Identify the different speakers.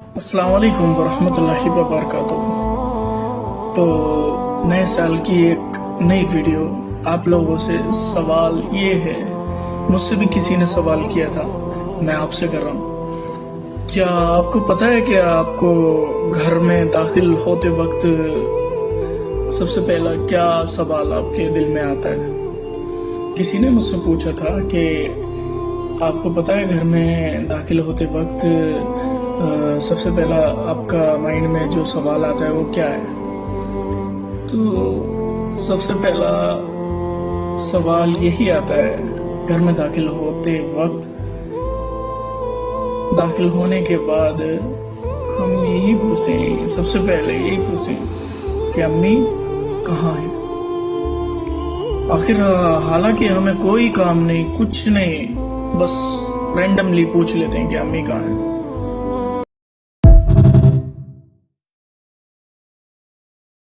Speaker 1: अस्सलाम वालेकुम वरहमतुल्लाहि वबरकातुहू। तो नए साल की एक नई वीडियो आप लोगों से। सवाल ये है, मुझसे भी किसी ने सवाल किया था, मैं आपसे कर रहा हूँ। क्या आपको पता है कि आपको घर में दाखिल होते वक्त सबसे पहला क्या सवाल आपके दिल में आता है? किसी ने मुझसे पूछा था कि आपको पता है घर में दाखिल होते वक्त सबसे पहला आपका माइंड में जो सवाल आता है वो क्या है? तो सबसे पहला सवाल यही आता है घर में दाखिल होते वक्त। दाखिल होने के बाद हम यही पूछते हैं, सबसे पहले यही पूछते हैं कि अम्मी कहाँ है। आखिर हालांकि हमें कोई काम नहीं, कुछ नहीं, बस रैंडमली पूछ लेते हैं कि अम्मी कहाँ है।